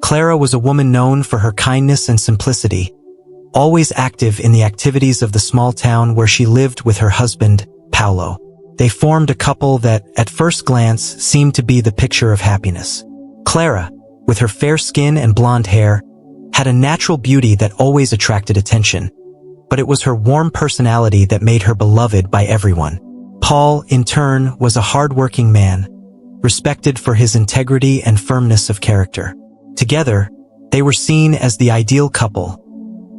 Clara was a woman known for her kindness and simplicity, always active in the activities of the small town where she lived with her husband, Paolo. They formed a couple that, at first glance, seemed to be the picture of happiness. Clara, with her fair skin and blonde hair, had a natural beauty that always attracted attention, but it was her warm personality that made her beloved by everyone. Paul, in turn, was a hard-working man, respected for his integrity and firmness of character. Together, they were seen as the ideal couple,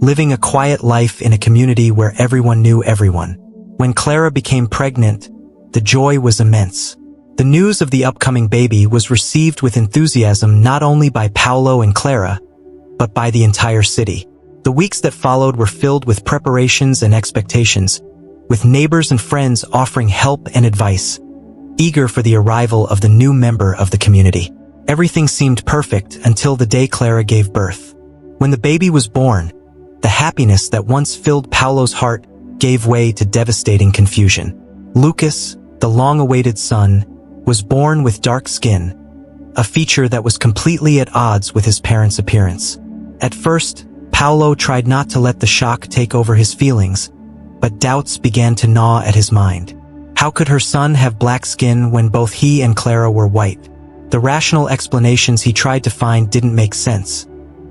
living a quiet life in a community where everyone knew everyone. When Clara became pregnant, the joy was immense. The news of the upcoming baby was received with enthusiasm not only by Paolo and Clara, but by the entire city. The weeks that followed were filled with preparations and expectations, with neighbors and friends offering help and advice, eager for the arrival of the new member of the community. Everything seemed perfect until the day Clara gave birth. When the baby was born, the happiness that once filled Paolo's heart gave way to devastating confusion. Lucas, the long-awaited son, was born with dark skin, a feature that was completely at odds with his parents' appearance. At first, Paolo tried not to let the shock take over his feelings, but doubts began to gnaw at his mind. How could her son have black skin when both he and Clara were white? The rational explanations he tried to find didn't make sense,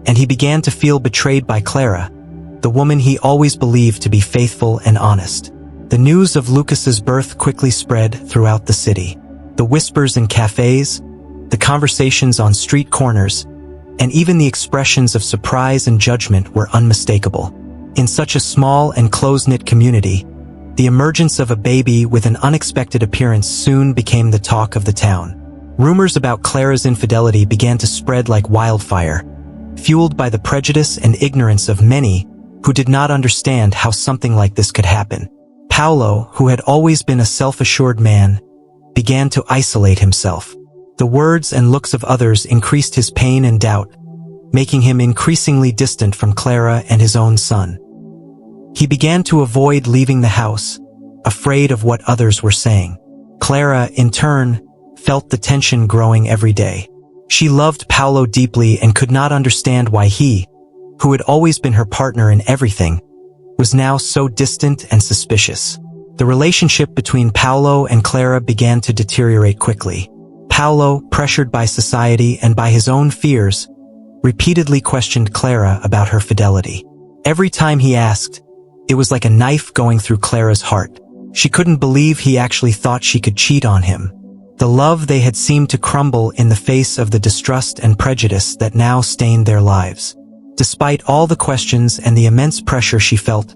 and he began to feel betrayed by Clara, the woman he always believed to be faithful and honest. The news of Lucas's birth quickly spread throughout the city. The whispers in cafes, the conversations on street corners, and even the expressions of surprise and judgment were unmistakable. In such a small and close-knit community, the emergence of a baby with an unexpected appearance soon became the talk of the town. Rumors about Clara's infidelity began to spread like wildfire, fueled by the prejudice and ignorance of many who did not understand how something like this could happen. Paolo, who had always been a self-assured man, began to isolate himself. The words and looks of others increased his pain and doubt, making him increasingly distant from Clara and his own son. He began to avoid leaving the house, afraid of what others were saying. Clara, in turn, felt the tension growing every day. She loved Paolo deeply and could not understand why he, who had always been her partner in everything, was now so distant and suspicious. The relationship between Paolo and Clara began to deteriorate quickly. Paolo, pressured by society and by his own fears, repeatedly questioned Clara about her fidelity. Every time he asked, it was like a knife going through Clara's heart. She couldn't believe he actually thought she could cheat on him. The love they had seemed to crumble in the face of the distrust and prejudice that now stained their lives. Despite all the questions and the immense pressure she felt,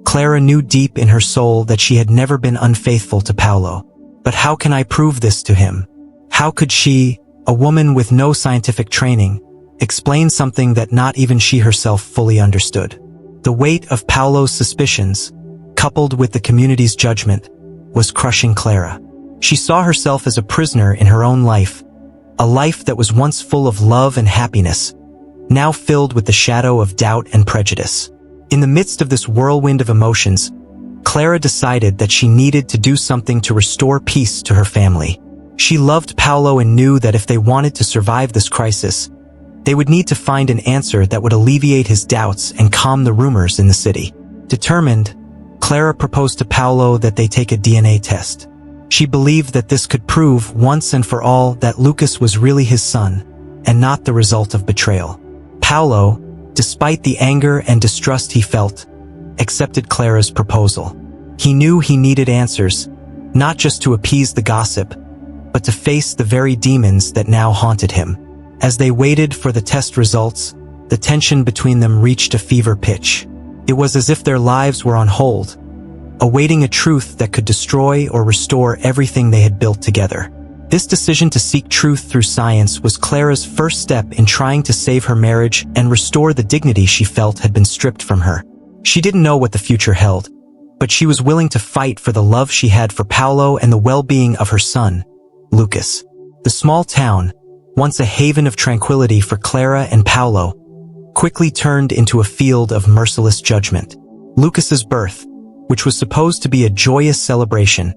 Clara knew deep in her soul that she had never been unfaithful to Paolo. But how can I prove this to him? How could she, a woman with no scientific training, explain something that not even she herself fully understood? The weight of Paolo's suspicions, coupled with the community's judgment, was crushing Clara. She saw herself as a prisoner in her own life, a life that was once full of love and happiness, now filled with the shadow of doubt and prejudice. In the midst of this whirlwind of emotions, Clara decided that she needed to do something to restore peace to her family. She loved Paolo and knew that if they wanted to survive this crisis, they would need to find an answer that would alleviate his doubts and calm the rumors in the city. Determined, Clara proposed to Paolo that they take a DNA test. She believed that this could prove once and for all that Lucas was really his son, and not the result of betrayal. Paolo, despite the anger and distrust he felt, accepted Clara's proposal. He knew he needed answers, not just to appease the gossip, but to face the very demons that now haunted him. As they waited for the test results, the tension between them reached a fever pitch. It was as if their lives were on hold, awaiting a truth that could destroy or restore everything they had built together. This decision to seek truth through science was Clara's first step in trying to save her marriage and restore the dignity she felt had been stripped from her. She didn't know what the future held, but she was willing to fight for the love she had for Paolo and the well-being of her son, Lucas. The small town, once a haven of tranquility for Clara and Paolo, quickly turned into a field of merciless judgment. Lucas's birth, which was supposed to be a joyous celebration,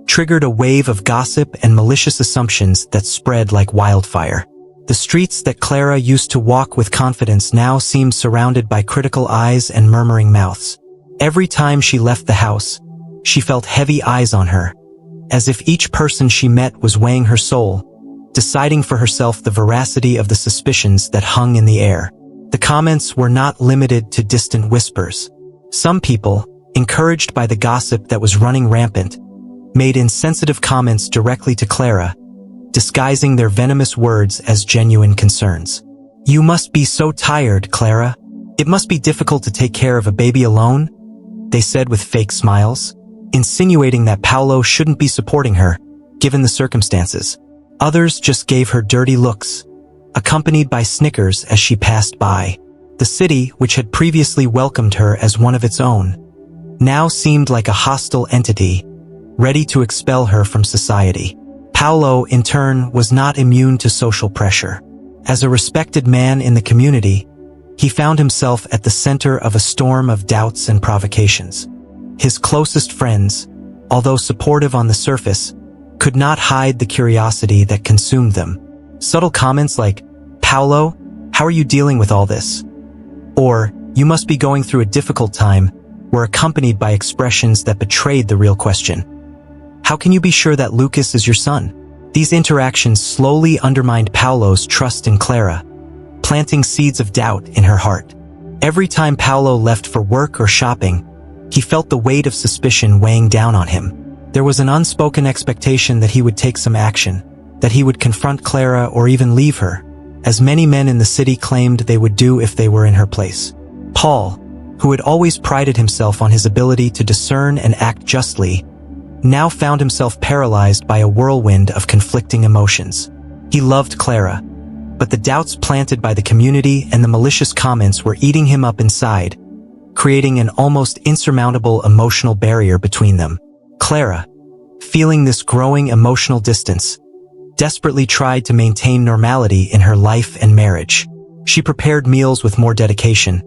triggered a wave of gossip and malicious assumptions that spread like wildfire. The streets that Clara used to walk with confidence now seemed surrounded by critical eyes and murmuring mouths. Every time she left the house, she felt heavy eyes on her, as if each person she met was weighing her soul, deciding for herself the veracity of the suspicions that hung in the air. The comments were not limited to distant whispers. Some people, encouraged by the gossip that was running rampant, made insensitive comments directly to Clara, disguising their venomous words as genuine concerns. "You must be so tired, Clara. It must be difficult to take care of a baby alone," they said with fake smiles, insinuating that Paolo shouldn't be supporting her, given the circumstances. Others just gave her dirty looks, accompanied by snickers as she passed by. The city, which had previously welcomed her as one of its own, now seemed like a hostile entity, ready to expel her from society. Paolo, in turn, was not immune to social pressure. As a respected man in the community, he found himself at the center of a storm of doubts and provocations. His closest friends, although supportive on the surface, could not hide the curiosity that consumed them. Subtle comments like, "Paolo, how are you dealing with all this?" or "You must be going through a difficult time," were accompanied by expressions that betrayed the real question. "How can you be sure that Lucas is your son?" These interactions slowly undermined Paolo's trust in Clara, planting seeds of doubt in her heart. Every time Paolo left for work or shopping, he felt the weight of suspicion weighing down on him. There was an unspoken expectation that he would take some action, that he would confront Clara or even leave her, as many men in the city claimed they would do if they were in her place. Paul, who had always prided himself on his ability to discern and act justly, now found himself paralyzed by a whirlwind of conflicting emotions. He loved Clara, but the doubts planted by the community and the malicious comments were eating him up inside, creating an almost insurmountable emotional barrier between them. Clara, feeling this growing emotional distance, desperately tried to maintain normality in her life and marriage. She prepared meals with more dedication,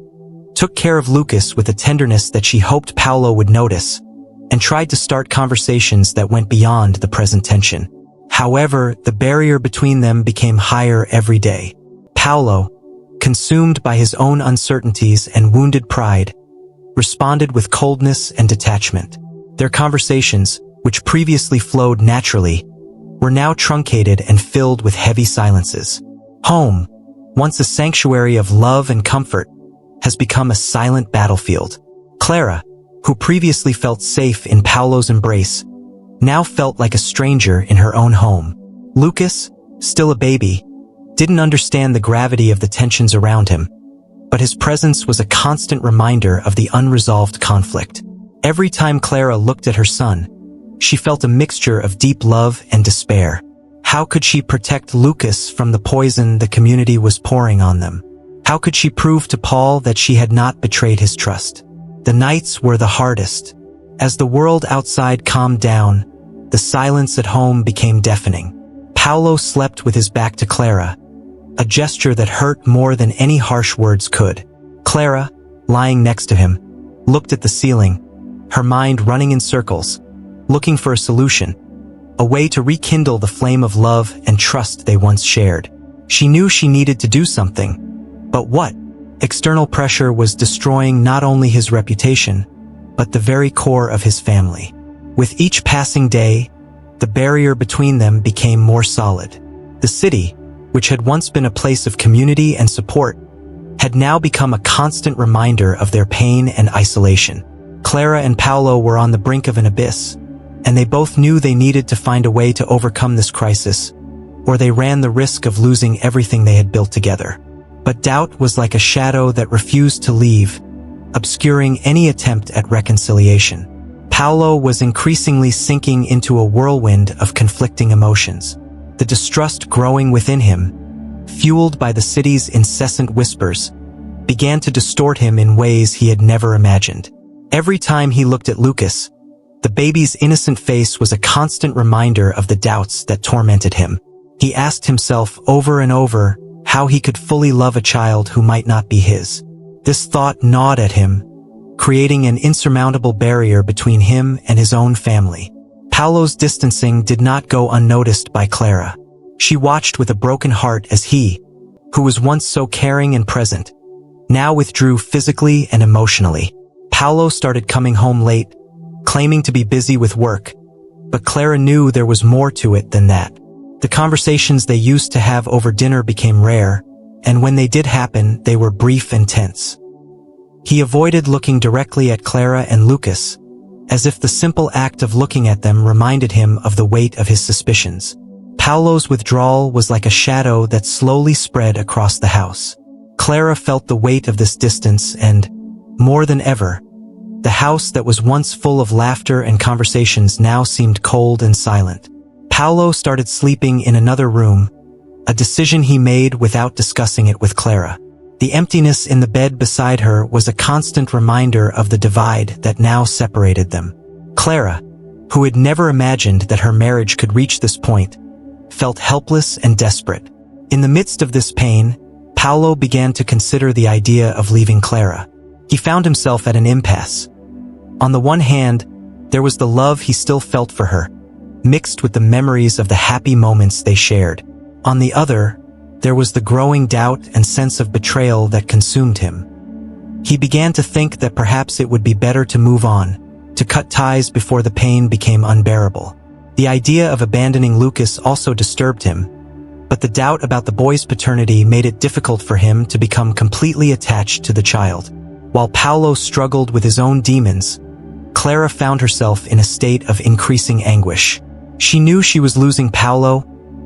took care of Lucas with a tenderness that she hoped Paolo would notice, and tried to start conversations that went beyond the present tension. However, the barrier between them became higher every day. Paolo, consumed by his own uncertainties and wounded pride, responded with coldness and detachment. Their conversations, which previously flowed naturally, were now truncated and filled with heavy silences. Home, once a sanctuary of love and comfort, has become a silent battlefield. Clara, who previously felt safe in Paolo's embrace, now felt like a stranger in her own home. Lucas, still a baby, didn't understand the gravity of the tensions around him, but his presence was a constant reminder of the unresolved conflict. Every time Clara looked at her son, she felt a mixture of deep love and despair. How could she protect Lucas from the poison the community was pouring on them? How could she prove to Paul that she had not betrayed his trust? The nights were the hardest. As the world outside calmed down, the silence at home became deafening. Paolo slept with his back to Clara, a gesture that hurt more than any harsh words could. Clara, lying next to him, looked at the ceiling, her mind running in circles, looking for a solution, a way to rekindle the flame of love and trust they once shared. She knew she needed to do something, but what? External pressure was destroying not only his reputation, but the very core of his family. With each passing day, the barrier between them became more solid. The city, which had once been a place of community and support, had now become a constant reminder of their pain and isolation. Clara and Paolo were on the brink of an abyss, and they both knew they needed to find a way to overcome this crisis, or they ran the risk of losing everything they had built together. But doubt was like a shadow that refused to leave, obscuring any attempt at reconciliation. Paolo was increasingly sinking into a whirlwind of conflicting emotions, the distrust growing within him, fueled by the city's incessant whispers, began to distort him in ways he had never imagined. Every time he looked at Lucas, the baby's innocent face was a constant reminder of the doubts that tormented him. He asked himself over and over how he could fully love a child who might not be his. This thought gnawed at him, creating an insurmountable barrier between him and his own family. Paolo's distancing did not go unnoticed by Clara. She watched with a broken heart as he, who was once so caring and present, now withdrew physically and emotionally. Paolo started coming home late, claiming to be busy with work, but Clara knew there was more to it than that. The conversations they used to have over dinner became rare, and when they did happen, they were brief and tense. He avoided looking directly at Clara and Lucas, as if the simple act of looking at them reminded him of the weight of his suspicions. Paolo's withdrawal was like a shadow that slowly spread across the house. Clara felt the weight of this distance and, more than ever, the house that was once full of laughter and conversations now seemed cold and silent. Paolo started sleeping in another room, a decision he made without discussing it with Clara. The emptiness in the bed beside her was a constant reminder of the divide that now separated them. Clara, who had never imagined that her marriage could reach this point, felt helpless and desperate. In the midst of this pain, Paolo began to consider the idea of leaving Clara. He found himself at an impasse. On the one hand, there was the love he still felt for her, mixed with the memories of the happy moments they shared. On the other, there was the growing doubt and sense of betrayal that consumed him. He began to think that perhaps it would be better to move on, to cut ties before the pain became unbearable. The idea of abandoning Lucas also disturbed him, but the doubt about the boy's paternity made it difficult for him to become completely attached to the child. While Paolo struggled with his own demons, Clara found herself in a state of increasing anguish. She knew she was losing Paolo,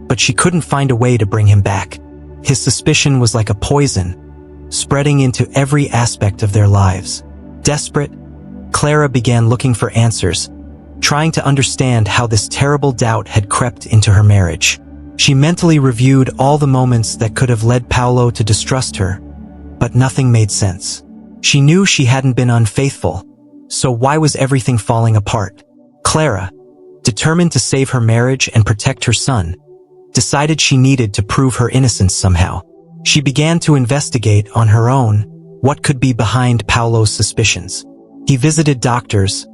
but she couldn't find a way to bring him back. His suspicion was like a poison, spreading into every aspect of their lives. Desperate, Clara began looking for answers, trying to understand how this terrible doubt had crept into her marriage. She mentally reviewed all the moments that could have led Paolo to distrust her, but nothing made sense. She knew she hadn't been unfaithful, so why was everything falling apart? Clara, determined to save her marriage and protect her son, decided she needed to prove her innocence somehow. She began to investigate on her own what could be behind Paolo's suspicions. He visited doctors,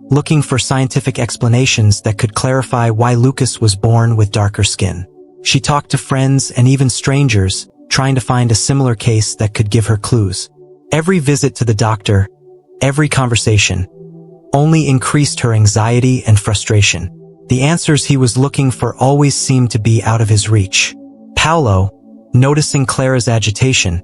looking for scientific explanations that could clarify why Lucas was born with darker skin. She talked to friends and even strangers, trying to find a similar case that could give her clues. Every visit to the doctor, every conversation, only increased her anxiety and frustration. The answers he was looking for always seemed to be out of his reach. Paolo, noticing Clara's agitation,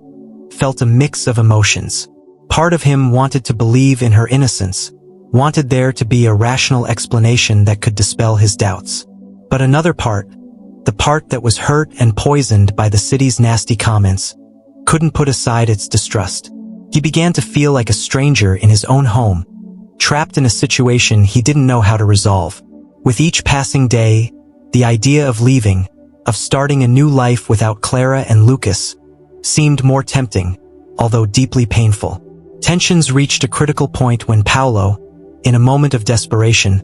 felt a mix of emotions. Part of him wanted to believe in her innocence, wanted there to be a rational explanation that could dispel his doubts. But another part, the part that was hurt and poisoned by the city's nasty comments, couldn't put aside its distrust. He began to feel like a stranger in his own home, trapped in a situation he didn't know how to resolve. With each passing day, the idea of leaving, of starting a new life without Clara and Lucas, seemed more tempting, although deeply painful. Tensions reached a critical point when Paolo, in a moment of desperation,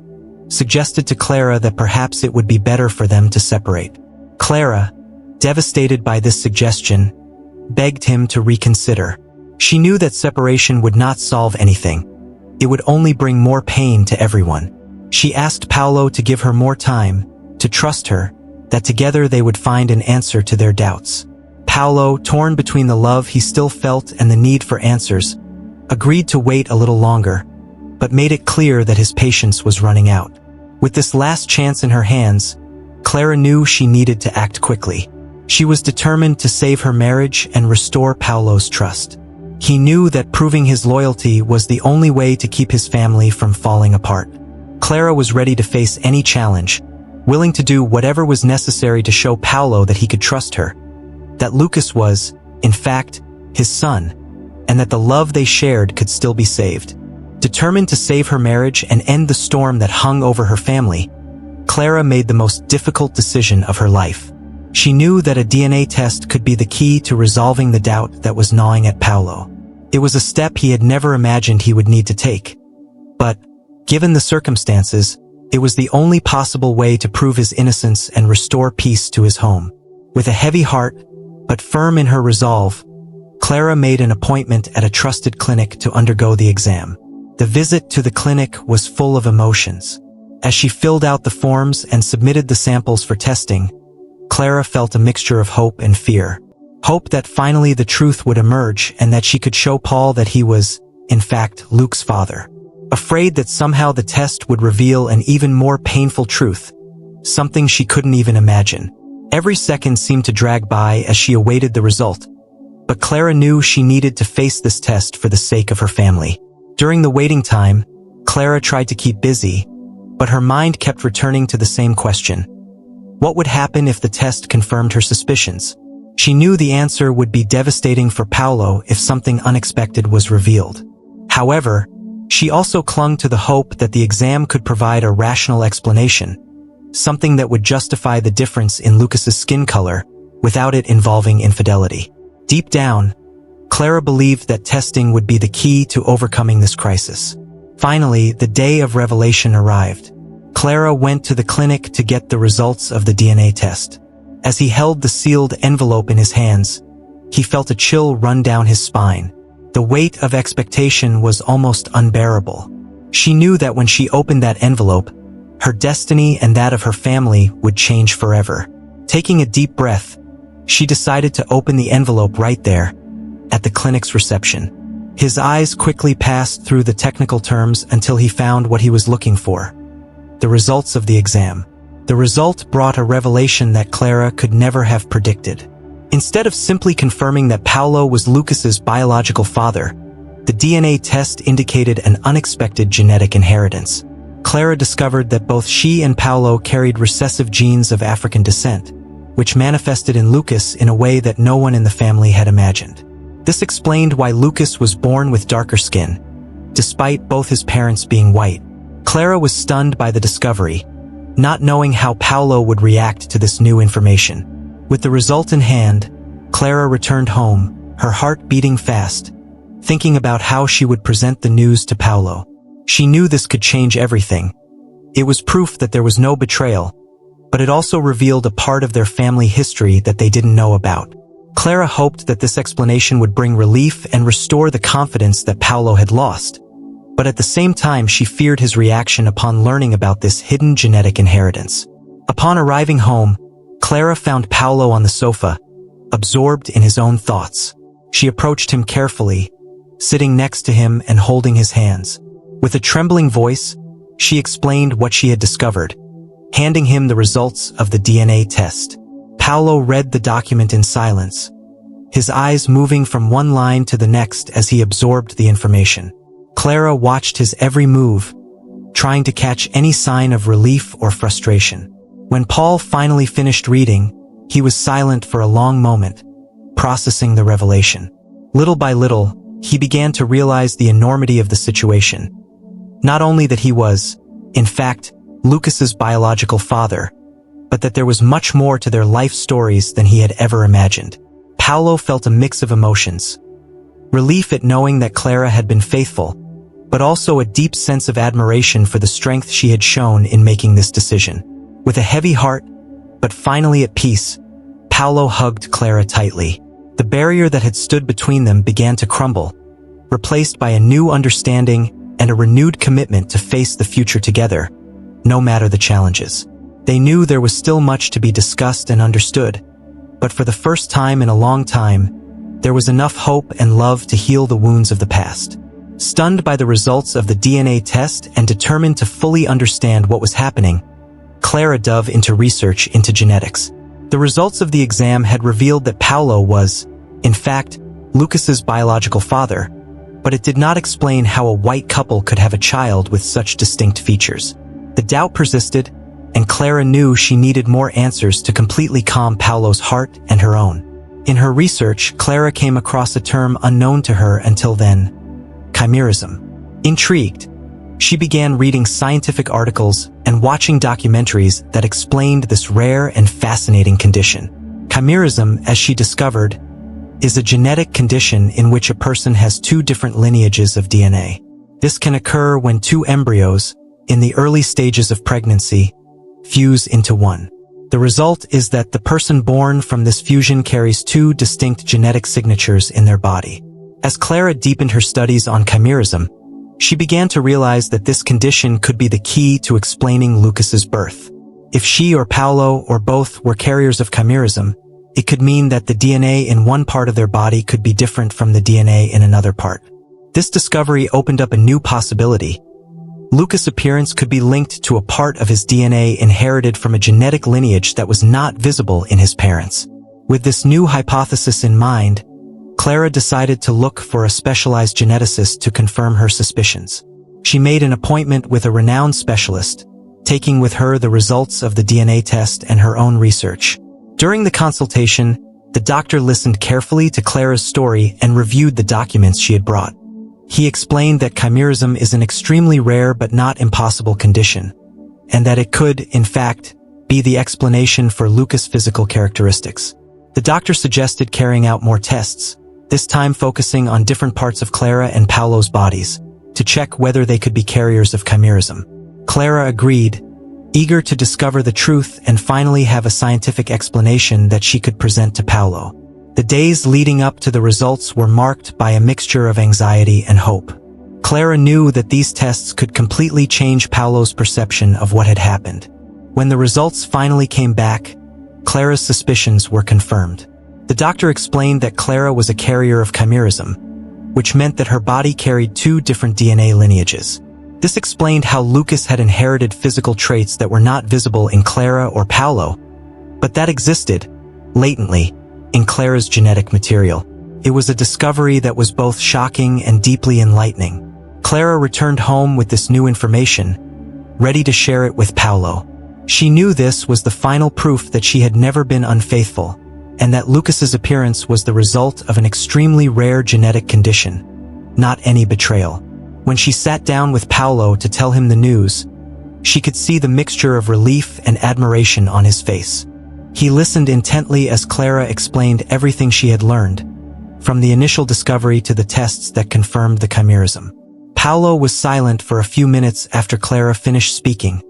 suggested to Clara that perhaps it would be better for them to separate. Clara, devastated by this suggestion, begged him to reconsider. She knew that separation would not solve anything. It would only bring more pain to everyone. She asked Paolo to give her more time, to trust her, that together they would find an answer to their doubts. Paolo, torn between the love he still felt and the need for answers, agreed to wait a little longer, but made it clear that his patience was running out. With this last chance in her hands, Clara knew she needed to act quickly. She was determined to save her marriage and restore Paolo's trust. He knew that proving his loyalty was the only way to keep his family from falling apart. Clara was ready to face any challenge, willing to do whatever was necessary to show Paolo that he could trust her, that Lucas was, in fact, his son, and that the love they shared could still be saved. Determined to save her marriage and end the storm that hung over her family, Clara made the most difficult decision of her life. She knew that a DNA test could be the key to resolving the doubt that was gnawing at Paolo. It was a step he had never imagined he would need to take. But, given the circumstances, it was the only possible way to prove his innocence and restore peace to his home. With a heavy heart, but firm in her resolve, Clara made an appointment at a trusted clinic to undergo the exam. The visit to the clinic was full of emotions. As she filled out the forms and submitted the samples for testing, Clara felt a mixture of hope and fear. Hope that finally the truth would emerge and that she could show Paul that he was, in fact, Luke's father. Afraid that somehow the test would reveal an even more painful truth, something she couldn't even imagine. Every second seemed to drag by as she awaited the result. But Clara knew she needed to face this test for the sake of her family. During the waiting time, Clara tried to keep busy, but her mind kept returning to the same question. What would happen if the test confirmed her suspicions? She knew the answer would be devastating for Paolo if something unexpected was revealed. However, she also clung to the hope that the exam could provide a rational explanation, something that would justify the difference in Lucas's skin color without it involving infidelity. Deep down, Clara believed that testing would be the key to overcoming this crisis. Finally, the day of revelation arrived. Clara went to the clinic to get the results of the DNA test. As he held the sealed envelope in his hands, he felt a chill run down his spine. The weight of expectation was almost unbearable. She knew that when she opened that envelope, her destiny and that of her family would change forever. Taking a deep breath, she decided to open the envelope right there, at the clinic's reception. His eyes quickly passed through the technical terms until he found what he was looking for: the results of the exam. The result brought a revelation that Clara could never have predicted. Instead of simply confirming that Paolo was Lucas's biological father, the DNA test indicated an unexpected genetic inheritance. Clara discovered that both she and Paolo carried recessive genes of African descent, which manifested in Lucas in a way that no one in the family had imagined. This explained why Lucas was born with darker skin, despite both his parents being white. Clara was stunned by the discovery, not knowing how Paolo would react to this new information. With the result in hand, Clara returned home, her heart beating fast, thinking about how she would present the news to Paolo. She knew this could change everything. It was proof that there was no betrayal, but it also revealed a part of their family history that they didn't know about. Clara hoped that this explanation would bring relief and restore the confidence that Paolo had lost. But at the same time, she feared his reaction upon learning about this hidden genetic inheritance. Upon arriving home, Clara found Paolo on the sofa, absorbed in his own thoughts. She approached him carefully, sitting next to him and holding his hands. With a trembling voice, she explained what she had discovered, handing him the results of the DNA test. Paolo read the document in silence, his eyes moving from one line to the next as he absorbed the information. Clara watched his every move, trying to catch any sign of relief or frustration. When Paul finally finished reading, he was silent for a long moment, processing the revelation. Little by little, he began to realize the enormity of the situation. Not only that he was, in fact, Lucas's biological father, but that there was much more to their life stories than he had ever imagined. Paolo felt a mix of emotions: relief at knowing that Clara had been faithful, but also a deep sense of admiration for the strength she had shown in making this decision. With a heavy heart, but finally at peace, Paolo hugged Clara tightly. The barrier that had stood between them began to crumble, replaced by a new understanding and a renewed commitment to face the future together, no matter the challenges. They knew there was still much to be discussed and understood, but for the first time in a long time, there was enough hope and love to heal the wounds of the past. Stunned by the results of the DNA test and determined to fully understand what was happening, Clara dove into research into genetics. The results of the exam had revealed that Paolo was, in fact, Lucas's biological father, but it did not explain how a white couple could have a child with such distinct features. The doubt persisted, and Clara knew she needed more answers to completely calm Paolo's heart and her own. In her research, Clara came across a term unknown to her until then: chimerism. Intrigued, she began reading scientific articles and watching documentaries that explained this rare and fascinating condition. Chimerism, as she discovered, is a genetic condition in which a person has two different lineages of DNA. This can occur when two embryos, in the early stages of pregnancy, fuse into one. The result is that the person born from this fusion carries two distinct genetic signatures in their body. As Clara deepened her studies on chimerism, she began to realize that this condition could be the key to explaining Lucas's birth. If she or Paolo or both were carriers of chimerism, it could mean that the DNA in one part of their body could be different from the DNA in another part. This discovery opened up a new possibility. Lucas' appearance could be linked to a part of his DNA inherited from a genetic lineage that was not visible in his parents. With this new hypothesis in mind, Clara decided to look for a specialized geneticist to confirm her suspicions. She made an appointment with a renowned specialist, taking with her the results of the DNA test and her own research. During the consultation, the doctor listened carefully to Clara's story and reviewed the documents she had brought. He explained that chimerism is an extremely rare but not impossible condition, and that it could, in fact, be the explanation for Lucas' physical characteristics. The doctor suggested carrying out more tests, this time focusing on different parts of Clara and Paolo's bodies, to check whether they could be carriers of chimerism. Clara agreed, eager to discover the truth and finally have a scientific explanation that she could present to Paolo. The days leading up to the results were marked by a mixture of anxiety and hope. Clara knew that these tests could completely change Paolo's perception of what had happened. When the results finally came back, Clara's suspicions were confirmed. The doctor explained that Clara was a carrier of chimerism, which meant that her body carried two different DNA lineages. This explained how Lucas had inherited physical traits that were not visible in Clara or Paolo, but that existed, latently, in Clara's genetic material. It was a discovery that was both shocking and deeply enlightening. Clara returned home with this new information, ready to share it with Paolo. She knew this was the final proof that she had never been unfaithful, and that Lucas's appearance was the result of an extremely rare genetic condition, not any betrayal. When she sat down with Paolo to tell him the news, she could see the mixture of relief and admiration on his face. He listened intently as Clara explained everything she had learned, from the initial discovery to the tests that confirmed the chimerism. Paolo was silent for a few minutes after Clara finished speaking,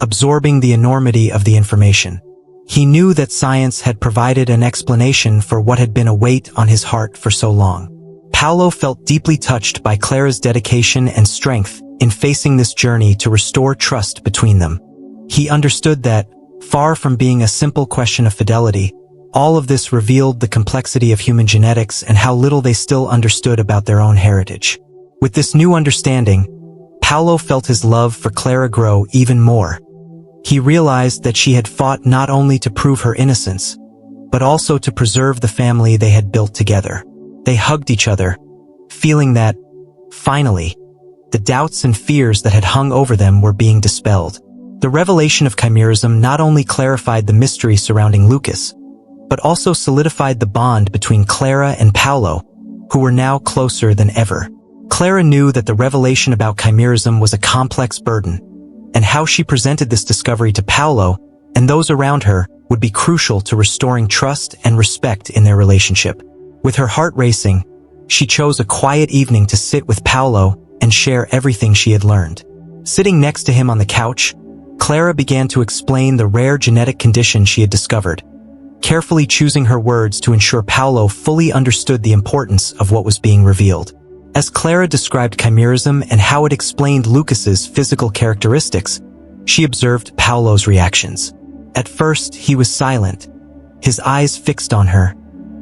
absorbing the enormity of the information. He knew that science had provided an explanation for what had been a weight on his heart for so long. Paolo felt deeply touched by Clara's dedication and strength in facing this journey to restore trust between them. He understood that, far from being a simple question of fidelity, all of this revealed the complexity of human genetics and how little they still understood about their own heritage. With this new understanding, Paolo felt his love for Clara grow even more. He realized that she had fought not only to prove her innocence, but also to preserve the family they had built together. They hugged each other, feeling that, finally, the doubts and fears that had hung over them were being dispelled. The revelation of chimerism not only clarified the mystery surrounding Lucas, but also solidified the bond between Clara and Paolo, who were now closer than ever. Clara knew that the revelation about chimerism was a complex burden, and how she presented this discovery to Paolo and those around her would be crucial to restoring trust and respect in their relationship. With her heart racing, she chose a quiet evening to sit with Paolo and share everything she had learned. Sitting next to him on the couch, Clara began to explain the rare genetic condition she had discovered, carefully choosing her words to ensure Paolo fully understood the importance of what was being revealed. As Clara described chimerism and how it explained Lucas's physical characteristics, she observed Paolo's reactions. At first, he was silent, his eyes fixed on her,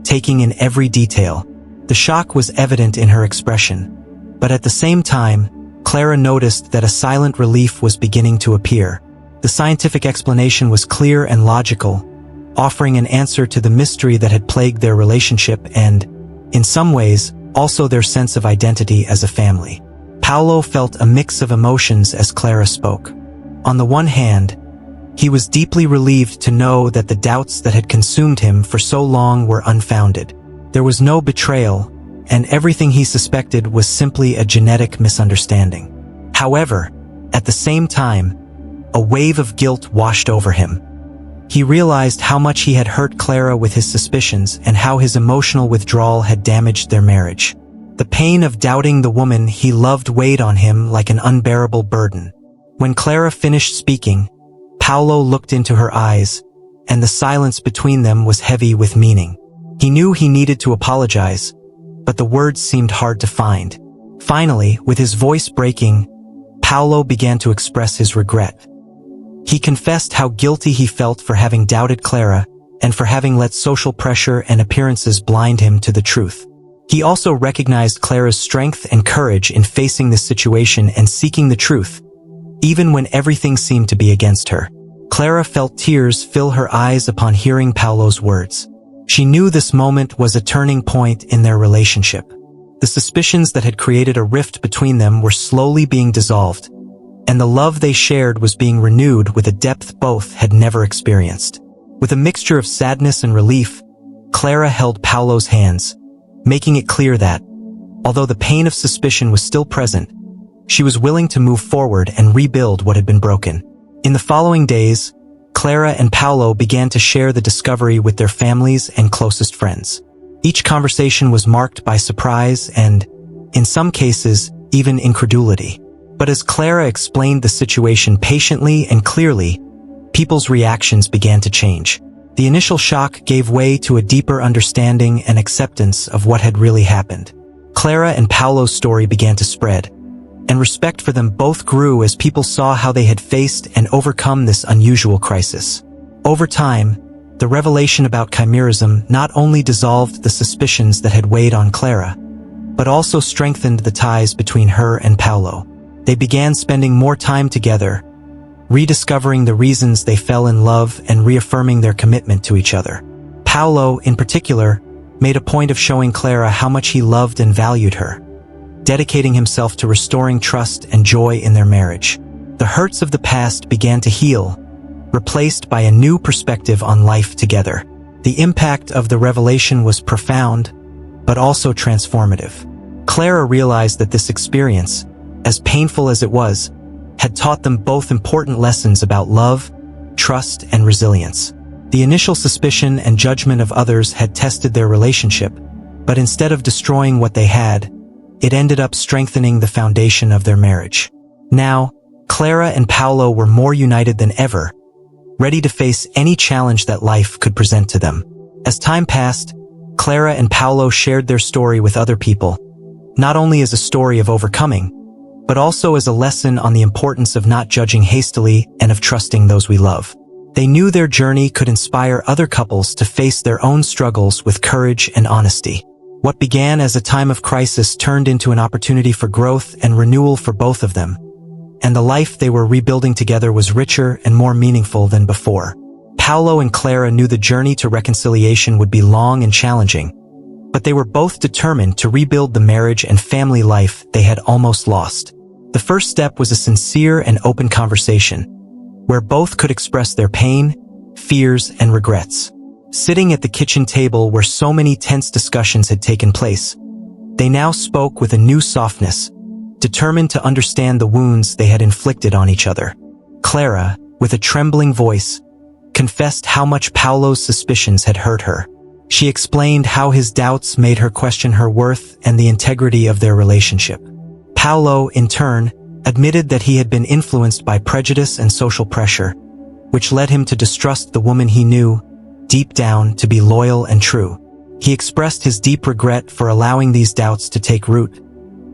taking in every detail. The shock was evident in her expression, but at the same time, Clara noticed that a silent relief was beginning to appear. The scientific explanation was clear and logical, offering an answer to the mystery that had plagued their relationship and, in some ways, also their sense of identity as a family. Paolo felt a mix of emotions as Clara spoke. On the one hand, he was deeply relieved to know that the doubts that had consumed him for so long were unfounded. There was no betrayal, and everything he suspected was simply a genetic misunderstanding. However, at the same time, a wave of guilt washed over him. He realized how much he had hurt Clara with his suspicions and how his emotional withdrawal had damaged their marriage. The pain of doubting the woman he loved weighed on him like an unbearable burden. When Clara finished speaking, Paolo looked into her eyes, and the silence between them was heavy with meaning. He knew he needed to apologize, but the words seemed hard to find. Finally, with his voice breaking, Paolo began to express his regret. He confessed how guilty he felt for having doubted Clara and for having let social pressure and appearances blind him to the truth. He also recognized Clara's strength and courage in facing this situation and seeking the truth, even when everything seemed to be against her. Clara felt tears fill her eyes upon hearing Paolo's words. She knew this moment was a turning point in their relationship. The suspicions that had created a rift between them were slowly being dissolved, and the love they shared was being renewed with a depth both had never experienced. With a mixture of sadness and relief, Clara held Paolo's hands, making it clear that, although the pain of suspicion was still present, she was willing to move forward and rebuild what had been broken. In the following days, Clara and Paolo began to share the discovery with their families and closest friends. Each conversation was marked by surprise and, in some cases, even incredulity. But as Clara explained the situation patiently and clearly, people's reactions began to change. The initial shock gave way to a deeper understanding and acceptance of what had really happened. Clara and Paolo's story began to spread, and respect for them both grew as people saw how they had faced and overcome this unusual crisis. Over time, the revelation about chimerism not only dissolved the suspicions that had weighed on Clara, but also strengthened the ties between her and Paolo. They began spending more time together, rediscovering the reasons they fell in love and reaffirming their commitment to each other. Paolo, in particular, made a point of showing Clara how much he loved and valued her, dedicating himself to restoring trust and joy in their marriage. The hurts of the past began to heal, replaced by a new perspective on life together. The impact of the revelation was profound, but also transformative. Clara realized that this experience, as painful as it was, had taught them both important lessons about love, trust, and resilience. The initial suspicion and judgment of others had tested their relationship, but instead of destroying what they had, it ended up strengthening the foundation of their marriage. Now, Clara and Paolo were more united than ever, ready to face any challenge that life could present to them. As time passed, Clara and Paolo shared their story with other people, not only as a story of overcoming, but also as a lesson on the importance of not judging hastily and of trusting those we love. They knew their journey could inspire other couples to face their own struggles with courage and honesty. What began as a time of crisis turned into an opportunity for growth and renewal for both of them, and the life they were rebuilding together was richer and more meaningful than before. Paolo and Clara knew the journey to reconciliation would be long and challenging, but they were both determined to rebuild the marriage and family life they had almost lost. The first step was a sincere and open conversation, where both could express their pain, fears, and regrets. Sitting at the kitchen table where so many tense discussions had taken place, they now spoke with a new softness, determined to understand the wounds they had inflicted on each other. Clara, with a trembling voice, confessed how much Paolo's suspicions had hurt her. She explained how his doubts made her question her worth and the integrity of their relationship. Paolo, in turn, admitted that he had been influenced by prejudice and social pressure, which led him to distrust the woman he knew, deep down, to be loyal and true. He expressed his deep regret for allowing these doubts to take root,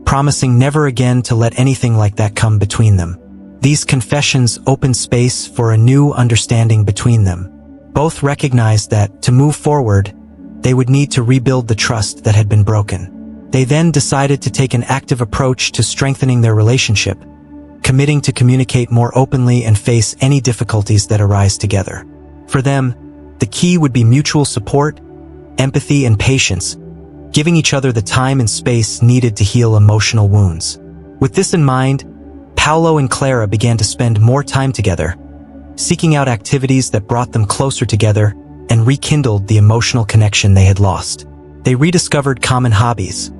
promising never again to let anything like that come between them. These confessions opened space for a new understanding between them. Both recognized that, to move forward, they would need to rebuild the trust that had been broken. They then decided to take an active approach to strengthening their relationship, committing to communicate more openly and face any difficulties that arise together. For them, the key would be mutual support, empathy, and patience, giving each other the time and space needed to heal emotional wounds. With this in mind, Paolo and Clara began to spend more time together, seeking out activities that brought them closer together and rekindled the emotional connection they had lost. They rediscovered common hobbies,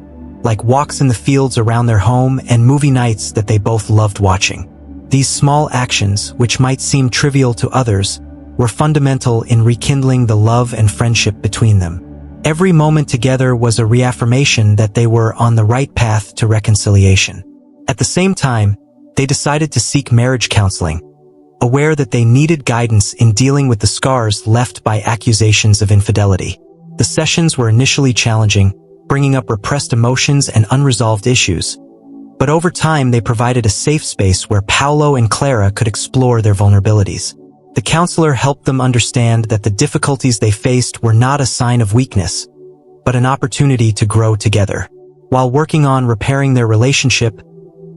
like walks in the fields around their home and movie nights that they both loved watching. These small actions, which might seem trivial to others, were fundamental in rekindling the love and friendship between them. Every moment together was a reaffirmation that they were on the right path to reconciliation. At the same time, they decided to seek marriage counseling, aware that they needed guidance in dealing with the scars left by accusations of infidelity. The sessions were initially challenging, bringing up repressed emotions and unresolved issues, But over time, they provided a safe space where Paolo and Clara could explore their vulnerabilities. The counselor helped them understand that the difficulties they faced were not a sign of weakness, but an opportunity to grow together. While working on repairing their relationship,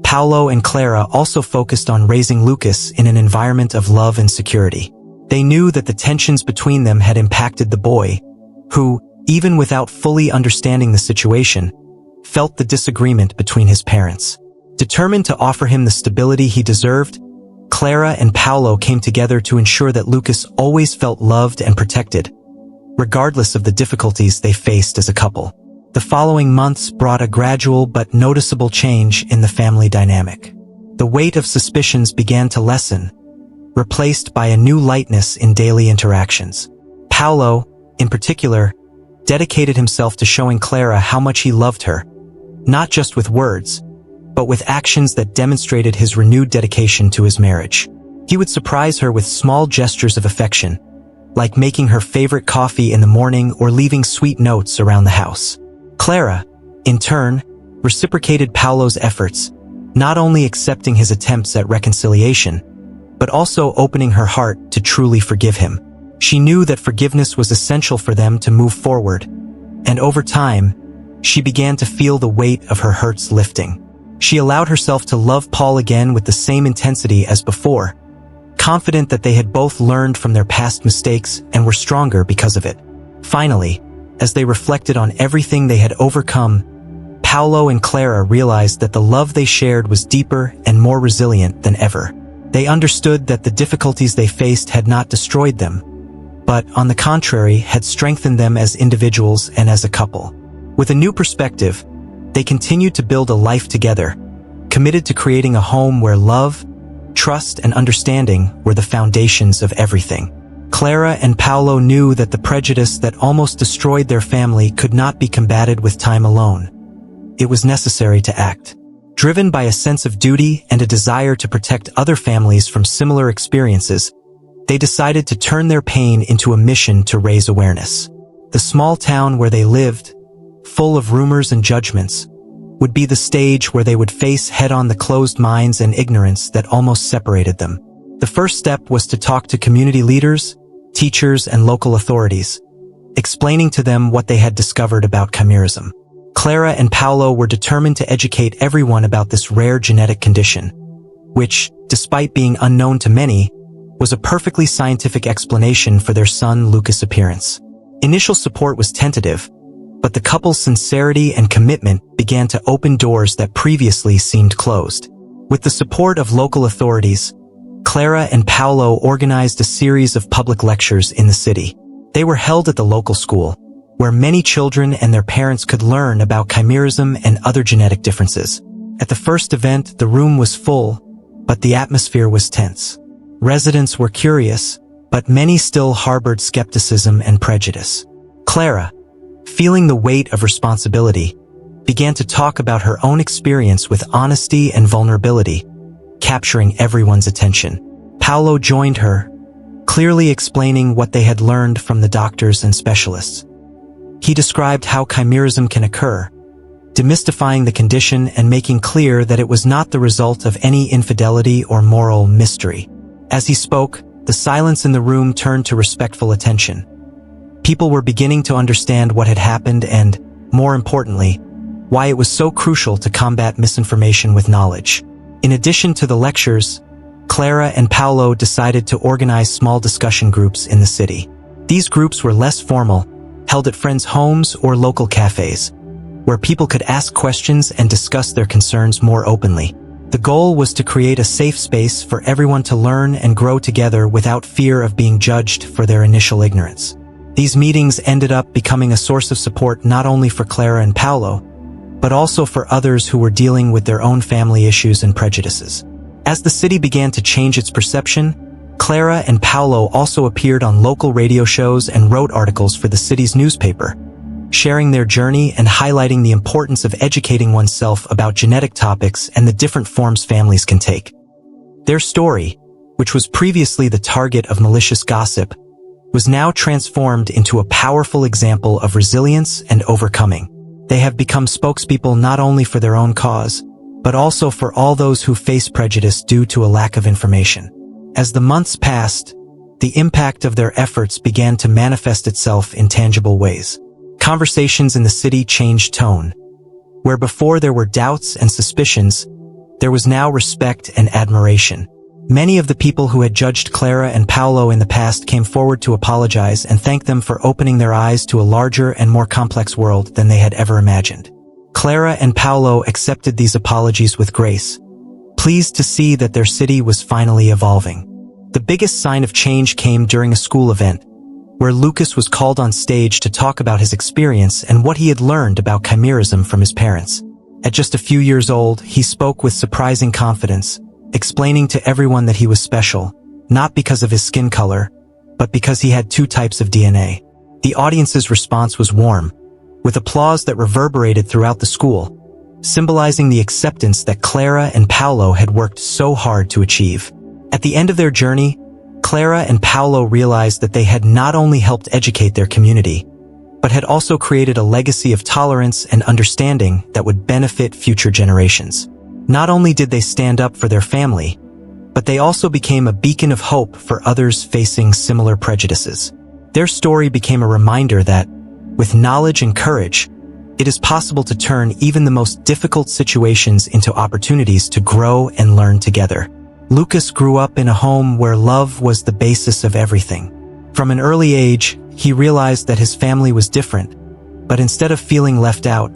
Paolo and Clara also focused on raising Lucas in an environment of love and security. They knew that the tensions between them had impacted the boy, who, even without fully understanding the situation, felt the disagreement between his parents. Determined to offer him the stability he deserved, Clara and Paolo came together to ensure that Lucas always felt loved and protected, regardless of the difficulties they faced as a couple. The following months brought a gradual but noticeable change in the family dynamic. The weight of suspicions began to lessen, replaced by a new lightness in daily interactions. Paolo, in particular, dedicated himself to showing Clara how much he loved her, not just with words, but with actions that demonstrated his renewed dedication to his marriage. He would surprise her with small gestures of affection, like making her favorite coffee in the morning or leaving sweet notes around the house. Clara, in turn, reciprocated Paolo's efforts, not only accepting his attempts at reconciliation, but also opening her heart to truly forgive him. She knew that forgiveness was essential for them to move forward, and over time, she began to feel the weight of her hurts lifting. She allowed herself to love Paul again with the same intensity as before, confident that they had both learned from their past mistakes and were stronger because of it. Finally, as they reflected on everything they had overcome, Paolo and Clara realized that the love they shared was deeper and more resilient than ever. They understood that the difficulties they faced had not destroyed them, but, on the contrary, had strengthened them as individuals and as a couple. With a new perspective, they continued to build a life together, committed to creating a home where love, trust, and understanding were the foundations of everything. Clara and Paolo knew that the prejudice that almost destroyed their family could not be combated with time alone. It was necessary to act. Driven by a sense of duty and a desire to protect other families from similar experiences, they decided to turn their pain into a mission to raise awareness. The small town where they lived, full of rumors and judgments, would be the stage where they would face head-on the closed minds and ignorance that almost separated them. The first step was to talk to community leaders, teachers, and local authorities, explaining to them what they had discovered about chimerism. Clara and Paolo were determined to educate everyone about this rare genetic condition, which, despite being unknown to many, was a perfectly scientific explanation for their son Lucas' appearance. Initial support was tentative, but the couple's sincerity and commitment began to open doors that previously seemed closed. With the support of local authorities, Clara and Paolo organized a series of public lectures in the city. They were held at the local school, where many children and their parents could learn about chimerism and other genetic differences. At the first event, the room was full, but the atmosphere was tense. Residents were curious, but many still harbored skepticism and prejudice. Clara, feeling the weight of responsibility, began to talk about her own experience with honesty and vulnerability, capturing everyone's attention. Paolo joined her, clearly explaining what they had learned from the doctors and specialists. He described how chimerism can occur, demystifying the condition and making clear that it was not the result of any infidelity or moral mystery. As he spoke, the silence in the room turned to respectful attention. People were beginning to understand what had happened and, more importantly, why it was so crucial to combat misinformation with knowledge. In addition to the lectures, Clara and Paolo decided to organize small discussion groups in the city. These groups were less formal, held at friends' homes or local cafes, where people could ask questions and discuss their concerns more openly. The goal was to create a safe space for everyone to learn and grow together without fear of being judged for their initial ignorance. These meetings ended up becoming a source of support not only for Clara and Paolo, but also for others who were dealing with their own family issues and prejudices. As the city began to change its perception, Clara and Paolo also appeared on local radio shows and wrote articles for the city's newspaper, sharing their journey and highlighting the importance of educating oneself about genetic topics and the different forms families can take. Their story, which was previously the target of malicious gossip, was now transformed into a powerful example of resilience and overcoming. They have become spokespeople not only for their own cause, but also for all those who face prejudice due to a lack of information. As the months passed, the impact of their efforts began to manifest itself in tangible ways. Conversations in the city changed tone. Where before there were doubts and suspicions, there was now respect and admiration. Many of the people who had judged Clara and Paolo in the past came forward to apologize and thank them for opening their eyes to a larger and more complex world than they had ever imagined. Clara and Paolo accepted these apologies with grace, pleased to see that their city was finally evolving. The biggest sign of change came during a school event, where Lucas was called on stage to talk about his experience and what he had learned about chimerism from his parents. At just a few years old, he spoke with surprising confidence, explaining to everyone that he was special, not because of his skin color, but because he had 2 types of DNA. The audience's response was warm, with applause that reverberated throughout the school, symbolizing the acceptance that Clara and Paolo had worked so hard to achieve. At the end of their journey, Clara and Paolo realized that they had not only helped educate their community, but had also created a legacy of tolerance and understanding that would benefit future generations. Not only did they stand up for their family, but they also became a beacon of hope for others facing similar prejudices. Their story became a reminder that, with knowledge and courage, it is possible to turn even the most difficult situations into opportunities to grow and learn together. Lucas grew up in a home where love was the basis of everything. From an early age, he realized that his family was different, but instead of feeling left out,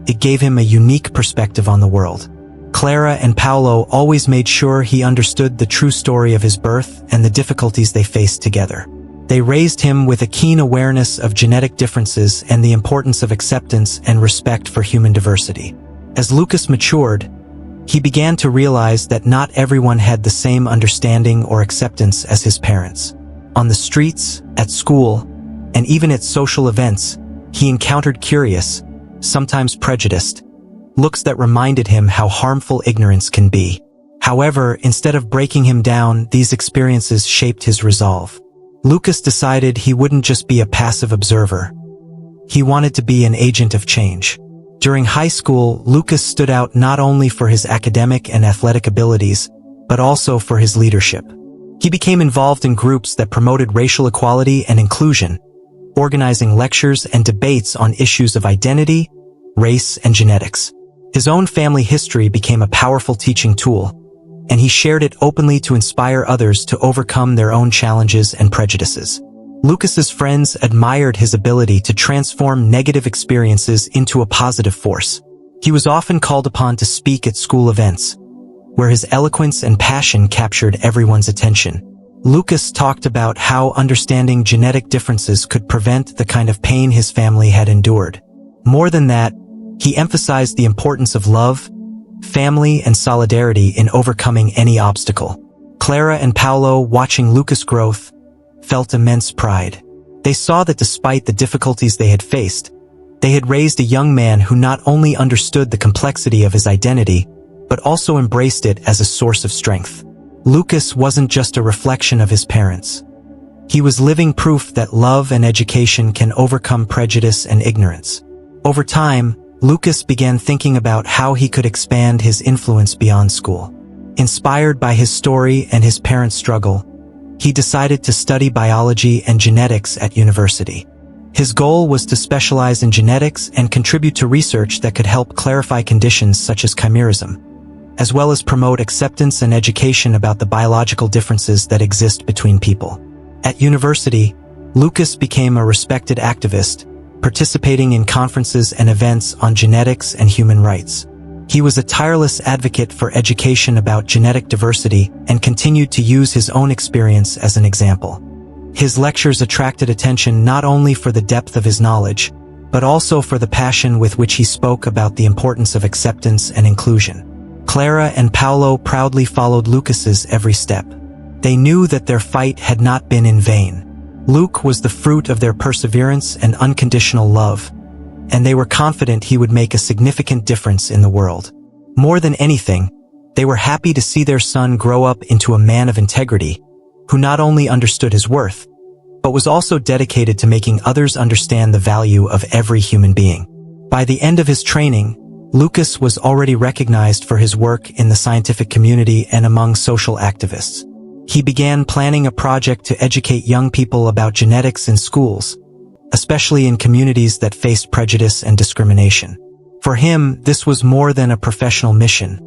it gave him a unique perspective on the world. Clara and Paolo always made sure he understood the true story of his birth and the difficulties they faced together. They raised him with a keen awareness of genetic differences and the importance of acceptance and respect for human diversity. As Lucas matured, he began to realize that not everyone had the same understanding or acceptance as his parents. On the streets, at school, and even at social events, he encountered curious, sometimes prejudiced, looks that reminded him how harmful ignorance can be. However, instead of breaking him down, these experiences shaped his resolve. Lucas decided he wouldn't just be a passive observer. He wanted to be an agent of change. During high school, Lucas stood out not only for his academic and athletic abilities, but also for his leadership. He became involved in groups that promoted racial equality and inclusion, organizing lectures and debates on issues of identity, race, and genetics. His own family history became a powerful teaching tool, and he shared it openly to inspire others to overcome their own challenges and prejudices. Lucas's friends admired his ability to transform negative experiences into a positive force. He was often called upon to speak at school events, where his eloquence and passion captured everyone's attention. Lucas talked about how understanding genetic differences could prevent the kind of pain his family had endured. More than that, he emphasized the importance of love, family, and solidarity in overcoming any obstacle. Clara and Paolo, watching Lucas' growth, felt immense pride. They saw that despite the difficulties they had faced, they had raised a young man who not only understood the complexity of his identity, but also embraced it as a source of strength. Lucas wasn't just a reflection of his parents. He was living proof that love and education can overcome prejudice and ignorance. Over time, Lucas began thinking about how he could expand his influence beyond school. Inspired by his story and his parents' struggle, he decided to study biology and genetics at university. His goal was to specialize in genetics and contribute to research that could help clarify conditions such as chimerism, as well as promote acceptance and education about the biological differences that exist between people. At university, Lucas became a respected activist, participating in conferences and events on genetics and human rights. He was a tireless advocate for education about genetic diversity and continued to use his own experience as an example. His lectures attracted attention not only for the depth of his knowledge, but also for the passion with which he spoke about the importance of acceptance and inclusion. Clara and Paolo proudly followed Lucas's every step. They knew that their fight had not been in vain. Luke was the fruit of their perseverance and unconditional love, and they were confident he would make a significant difference in the world. More than anything, they were happy to see their son grow up into a man of integrity, who not only understood his worth, but was also dedicated to making others understand the value of every human being. By the end of his training, Lucas was already recognized for his work in the scientific community and among social activists. He began planning a project to educate young people about genetics in schools, especially in communities that faced prejudice and discrimination. For him, this was more than a professional mission.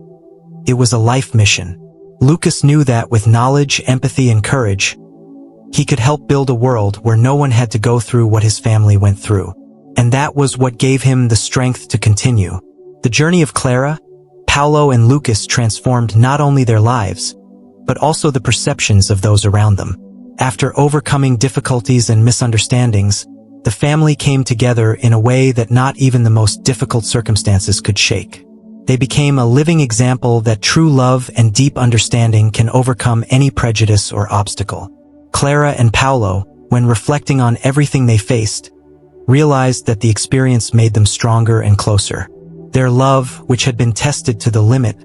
It was a life mission. Lucas knew that with knowledge, empathy, and courage, he could help build a world where no one had to go through what his family went through. And that was what gave him the strength to continue. The journey of Clara, Paulo, and Lucas transformed not only their lives, but also the perceptions of those around them. After overcoming difficulties and misunderstandings, the family came together in a way that not even the most difficult circumstances could shake. They became a living example that true love and deep understanding can overcome any prejudice or obstacle. Clara and Paulo, when reflecting on everything they faced, realized that the experience made them stronger and closer. Their love, which had been tested to the limit,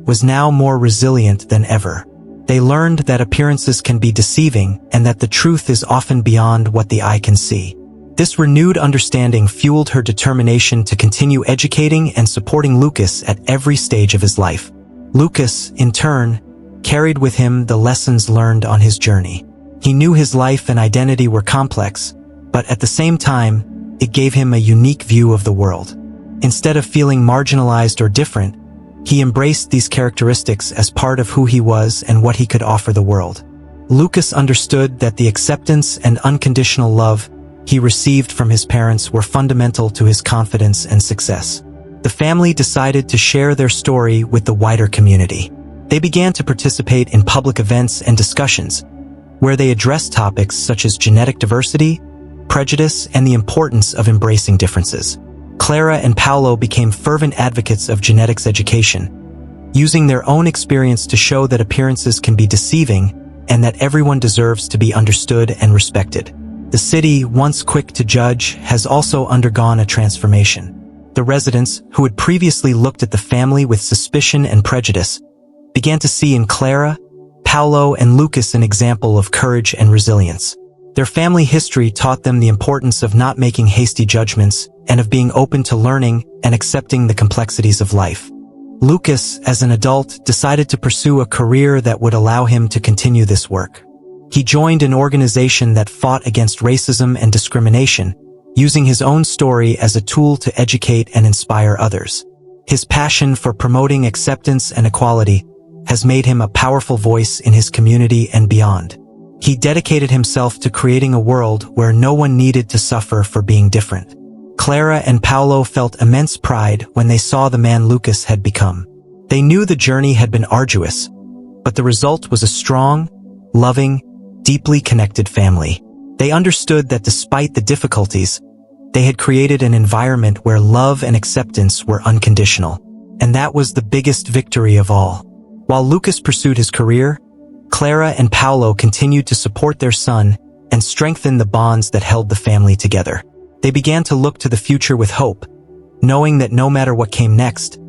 was now more resilient than ever. They learned that appearances can be deceiving and that the truth is often beyond what the eye can see. This renewed understanding fueled her determination to continue educating and supporting Lucas at every stage of his life. Lucas, in turn, carried with him the lessons learned on his journey. He knew his life and identity were complex, but at the same time, it gave him a unique view of the world. Instead of feeling marginalized or different, he embraced these characteristics as part of who he was and what he could offer the world. Lucas understood that the acceptance and unconditional love he received from his parents were fundamental to his confidence and success. The family decided to share their story with the wider community. They began to participate in public events and discussions, where they addressed topics such as genetic diversity, prejudice, and the importance of embracing differences. Clara and Paulo became fervent advocates of genetics education, using their own experience to show that appearances can be deceiving and that everyone deserves to be understood and respected. The city, once quick to judge, has also undergone a transformation. The residents, who had previously looked at the family with suspicion and prejudice, began to see in Clara, Paulo, and Lucas an example of courage and resilience. Their family history taught them the importance of not making hasty judgments and of being open to learning and accepting the complexities of life. Lucas, as an adult, decided to pursue a career that would allow him to continue this work. He joined an organization that fought against racism and discrimination, using his own story as a tool to educate and inspire others. His passion for promoting acceptance and equality has made him a powerful voice in his community and beyond. He dedicated himself to creating a world where no one needed to suffer for being different. Clara and Paulo felt immense pride when they saw the man Lucas had become. They knew the journey had been arduous, but the result was a strong, loving, deeply connected family. They understood that despite the difficulties, they had created an environment where love and acceptance were unconditional. And that was the biggest victory of all. While Lucas pursued his career, Clara and Paulo continued to support their son and strengthen the bonds that held the family together. They began to look to the future with hope, knowing that no matter what came next,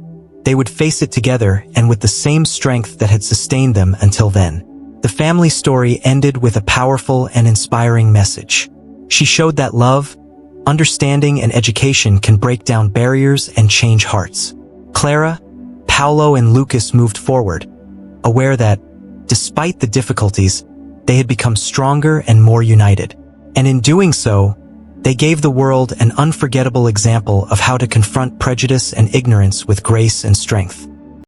they would face it together and with the same strength that had sustained them until then. The family story ended with a powerful and inspiring message. She showed that love, understanding, and education can break down barriers and change hearts. Clara, Paulo, and Lucas moved forward, aware that, despite the difficulties, they had become stronger and more united. And in doing so, they gave the world an unforgettable example of how to confront prejudice and ignorance with grace and strength.